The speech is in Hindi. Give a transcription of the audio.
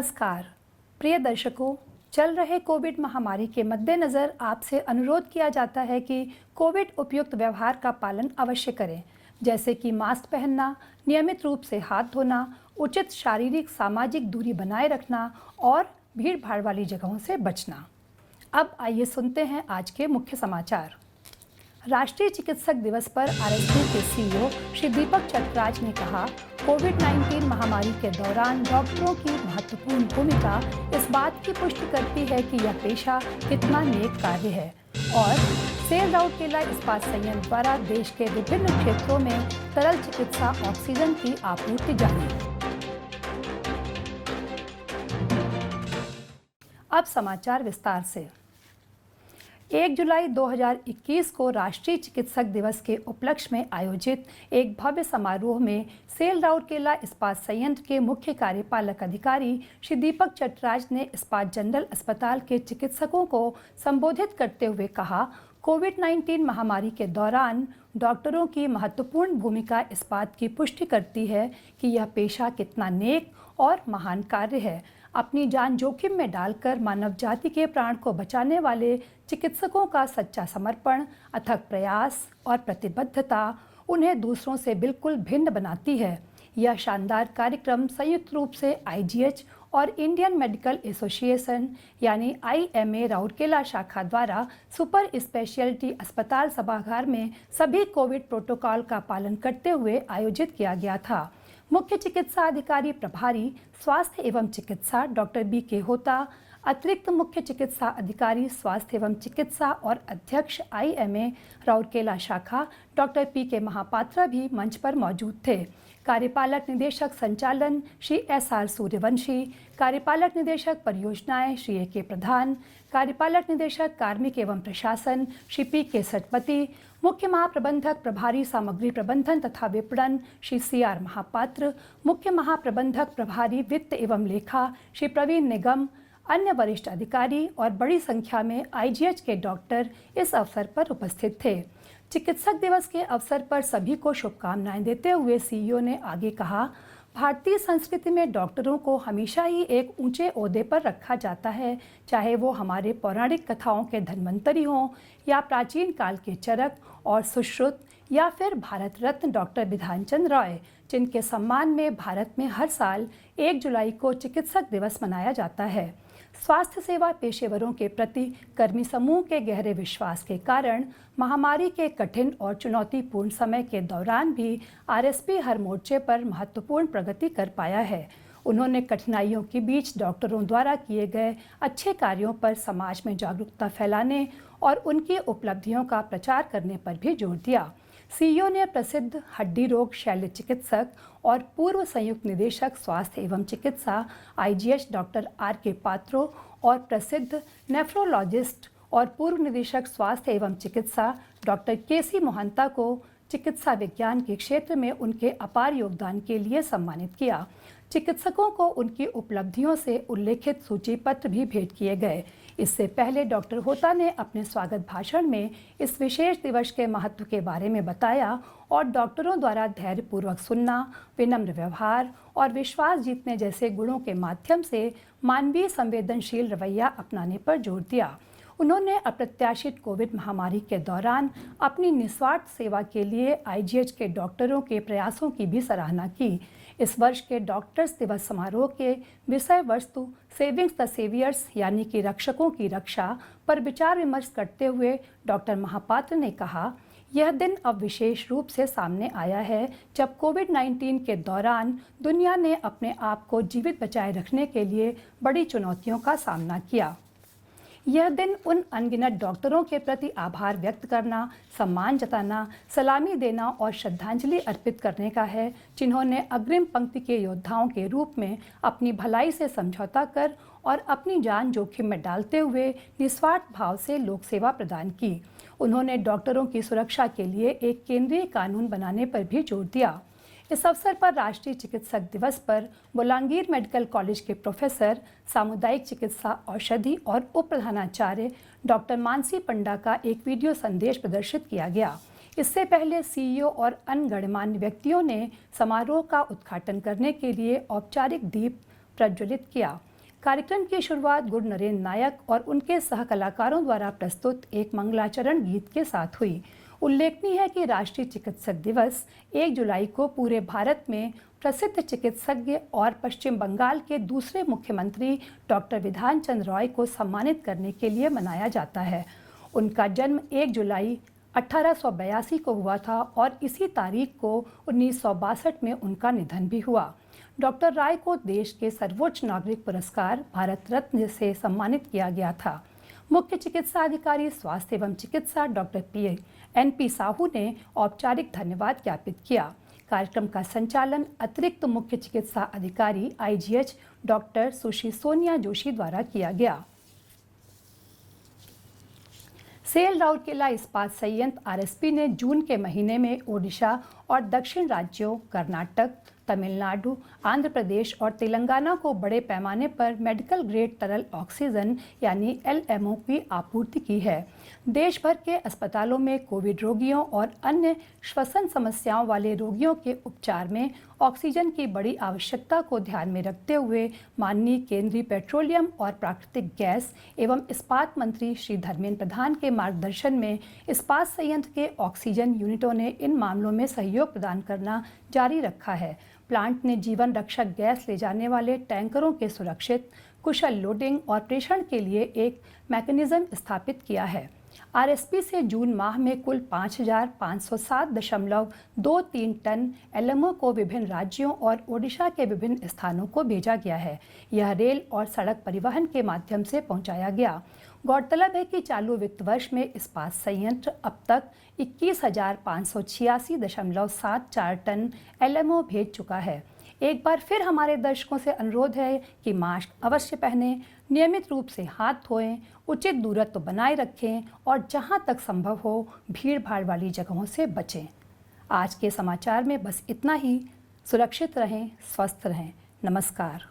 नमस्कार प्रिय दर्शकों, चल रहे कोविड महामारी के मद्देनज़र आपसे अनुरोध किया जाता है कि कोविड उपयुक्त व्यवहार का पालन अवश्य करें, जैसे कि मास्क पहनना, नियमित रूप से हाथ धोना, उचित शारीरिक सामाजिक दूरी बनाए रखना और भीड़ भाड़ वाली जगहों से बचना। अब आइए सुनते हैं आज के मुख्य समाचार। राष्ट्रीय चिकित्सक दिवस पर आरएसपी के सीईओ श्री दीपक चटराज ने कहा, कोविड-19 महामारी के दौरान डॉक्टरों की महत्वपूर्ण भूमिका इस बात की पुष्टि करती है कि यह पेशा कितना नेक कार्य है और सेल राउरकेला इस्पात संयंत्र द्वारा देश के विभिन्न क्षेत्रों में तरल चिकित्सा ऑक्सीजन की आपूर्ति जारी है। अब समाचार विस्तार से। 1 जुलाई 2021 को राष्ट्रीय चिकित्सक दिवस के उपलक्ष्य में आयोजित एक भव्य समारोह में सेल राउरकेला इस्पात संयंत्र के मुख्य कार्यपालक अधिकारी श्री दीपक चटराज ने इस्पात जनरल अस्पताल के चिकित्सकों को संबोधित करते हुए कहा, कोविड-19 महामारी के दौरान डॉक्टरों की महत्वपूर्ण भूमिका इस बात की पुष्टि करती है कि यह पेशा कितना नेक और महान कार्य है। अपनी जान जोखिम में डालकर मानव जाति के प्राण को बचाने वाले चिकित्सकों का सच्चा समर्पण, अथक प्रयास और प्रतिबद्धता उन्हें दूसरों से बिल्कुल भिन्न बनाती है। यह शानदार कार्यक्रम संयुक्त रूप से आईजीएच और इंडियन मेडिकल एसोसिएशन यानी IMA राउरकेला शाखा द्वारा सुपर स्पेशलिटी अस्पताल सभागार में सभी कोविड प्रोटोकॉल का पालन करते हुए आयोजित किया गया था। मुख्य चिकित्सा अधिकारी प्रभारी स्वास्थ्य एवं चिकित्सा डॉक्टर BK होता, अतिरिक्त मुख्य चिकित्सा अधिकारी स्वास्थ्य एवं चिकित्सा और अध्यक्ष IMA राउरकेला शाखा डॉक्टर PK महापात्रा भी मंच पर मौजूद थे। कार्यपालक निदेशक संचालन श्री SR सूर्यवंशी, कार्यपालक निदेशक परियोजनाएं श्री AK प्रधान, कार्यपालक निदेशक कार्मिक एवं प्रशासन श्री PK सतपति, मुख्य महाप्रबंधक प्रभारी सामग्री प्रबंधन तथा विपणन श्री CR महापात्र, मुख्य महाप्रबंधक प्रभारी वित्त एवं लेखा श्री प्रवीण निगम, अन्य वरिष्ठ अधिकारी और बड़ी संख्या में IGH के डॉक्टर इस अवसर पर उपस्थित थे। चिकित्सक दिवस के अवसर पर सभी को शुभकामनाएं देते हुए सीईओ ने आगे कहा, भारतीय संस्कृति में डॉक्टरों को हमेशा ही एक ऊंचे ओहदे पर रखा जाता है, चाहे वो हमारे पौराणिक कथाओं के धन्वंतरी हों या प्राचीन काल के चरक और सुश्रुत या फिर भारत रत्न डॉक्टर बिधान चंद्र रॉय, जिनके सम्मान में भारत में हर साल 1 जुलाई को चिकित्सक दिवस मनाया जाता है। स्वास्थ्य सेवा पेशेवरों के प्रति कर्मी समूह के गहरे विश्वास के कारण महामारी के कठिन और चुनौतीपूर्ण समय के दौरान भी आरएसपी हर मोर्चे पर महत्वपूर्ण प्रगति कर पाया है। उन्होंने कठिनाइयों के बीच डॉक्टरों द्वारा किए गए अच्छे कार्यों पर समाज में जागरूकता फैलाने और उनकी उपलब्धियों का प्रचार करने पर भी जोर दिया। सीईओ ने प्रसिद्ध हड्डी रोग शल्य चिकित्सक और पूर्व संयुक्त निदेशक स्वास्थ्य एवं चिकित्सा IGH डॉक्टर RK पात्रो और प्रसिद्ध नेफ्रोलॉजिस्ट और पूर्व निदेशक स्वास्थ्य एवं चिकित्सा डॉक्टर KC मोहंता को चिकित्सा विज्ञान के क्षेत्र में उनके अपार योगदान के लिए सम्मानित किया। चिकित्सकों को उनकी उपलब्धियों से उल्लेखित सूची पत्र भी भेंट किए गए। इससे पहले डॉक्टर होता ने अपने स्वागत भाषण में इस विशेष दिवस के महत्व के बारे में बताया और डॉक्टरों द्वारा धैर्यपूर्वक सुनना, विनम्र व्यवहार और विश्वास जीतने जैसे गुणों के माध्यम से मानवीय संवेदनशील रवैया अपनाने पर जोर दिया। उन्होंने अप्रत्याशित कोविड महामारी के दौरान अपनी निस्वार्थ सेवा के लिए IGH के डॉक्टरों के प्रयासों की भी सराहना की। इस वर्ष के डॉक्टर्स दिवस समारोह के विषय वस्तु सेविंग्स द सेवियर्स यानी कि रक्षकों की रक्षा पर विचार विमर्श करते हुए डॉक्टर महापात्र ने कहा, यह दिन अब विशेष रूप से सामने आया है जब कोविड-19 के दौरान दुनिया ने अपने आप को जीवित बचाए रखने के लिए बड़ी चुनौतियों का सामना किया। यह दिन उन अनगिनत डॉक्टरों के प्रति आभार व्यक्त करना, सम्मान जताना, सलामी देना और श्रद्धांजलि अर्पित करने का है, जिन्होंने अग्रिम पंक्ति के योद्धाओं के रूप में अपनी भलाई से समझौता कर और अपनी जान जोखिम में डालते हुए निस्वार्थ भाव से लोक सेवा प्रदान की। उन्होंने डॉक्टरों की सुरक्षा के लिए एक केंद्रीय कानून बनाने पर भी जोर दिया। इस अवसर पर राष्ट्रीय चिकित्सक दिवस पर बोलांगीर मेडिकल कॉलेज के प्रोफेसर, सामुदायिक चिकित्सा औषधि और उप प्रधानाचार्य डॉक्टर मानसी पंडा का एक वीडियो संदेश प्रदर्शित किया गया। इससे पहले सीईओ और अन्य गणमान्य व्यक्तियों ने समारोह का उद्घाटन करने के लिए औपचारिक दीप प्रज्वलित किया। कार्यक्रम की शुरुआत गुरु नरेंद्र नायक और उनके सह कलाकारों द्वारा प्रस्तुत एक मंगलाचरण गीत के साथ हुई। उल्लेखनीय है कि राष्ट्रीय चिकित्सक दिवस 1 जुलाई को पूरे भारत में प्रसिद्ध चिकित्सज्ञ और पश्चिम बंगाल के दूसरे मुख्यमंत्री डॉक्टर विधान चंद्र रॉय को सम्मानित करने के लिए मनाया जाता है। उनका जन्म 1 जुलाई 1882 को हुआ था और इसी तारीख को 1962 में उनका निधन भी हुआ। डॉक्टर राय को देश के सर्वोच्च नागरिक पुरस्कार भारत रत्न से सम्मानित किया गया था। मुख्य चिकित्सा अधिकारी स्वास्थ्य एवं चिकित्सा डॉक्टर NP साहू ने औपचारिक धन्यवाद ज्ञापित किया। कार्यक्रम का संचालन अतिरिक्त मुख्य चिकित्सा अधिकारी IGH डॉक्टर सुश्री सोनिया जोशी द्वारा किया गया। सेल राउरकेला इस्पात संयंत्र RSP ने जून के महीने में ओडिशा और दक्षिण राज्यों कर्नाटक, तमिलनाडु, आंध्र प्रदेश और तेलंगाना को बड़े पैमाने पर मेडिकल ग्रेड तरल ऑक्सीजन यानी LMO की आपूर्ति की है। देश भर के अस्पतालों में कोविड रोगियों और अन्य श्वसन समस्याओं वाले रोगियों के उपचार में ऑक्सीजन की बड़ी आवश्यकता को ध्यान में रखते हुए माननीय केंद्रीय पेट्रोलियम और प्राकृतिक गैस एवं इस्पात मंत्री श्री धर्मेंद्र प्रधान के मार्गदर्शन में इस्पात संयंत्र के ऑक्सीजन यूनिटों ने इन मामलों में सहयोग प्रदान करना जारी रखा है। प्लांट ने जीवन रक्षक गैस ले जाने वाले टैंकरों के सुरक्षित कुशल लोडिंग और प्रेषण के लिए एक मैकेनिज्म स्थापित किया है। RSP से जून माह में कुल 5,507.23 टन LMO को विभिन्न राज्यों और ओडिशा के विभिन्न स्थानों को भेजा गया है। यह रेल और सड़क परिवहन के माध्यम से पहुंचाया गया। गौरतलब है कि चालू वित्त वर्ष में इस्पात संयंत्र अब तक 21,586.74 टन LMO भेज चुका है। एक बार फिर हमारे दर्शकों से अनुरोध है कि मास्क अवश्य पहनें, नियमित रूप से हाथ धोएं, उचित दूरत्व बनाए रखें और जहां तक संभव हो भीड़ भाड़ वाली जगहों से बचें। आज के समाचार में बस इतना ही। सुरक्षित रहें, स्वस्थ रहें। नमस्कार।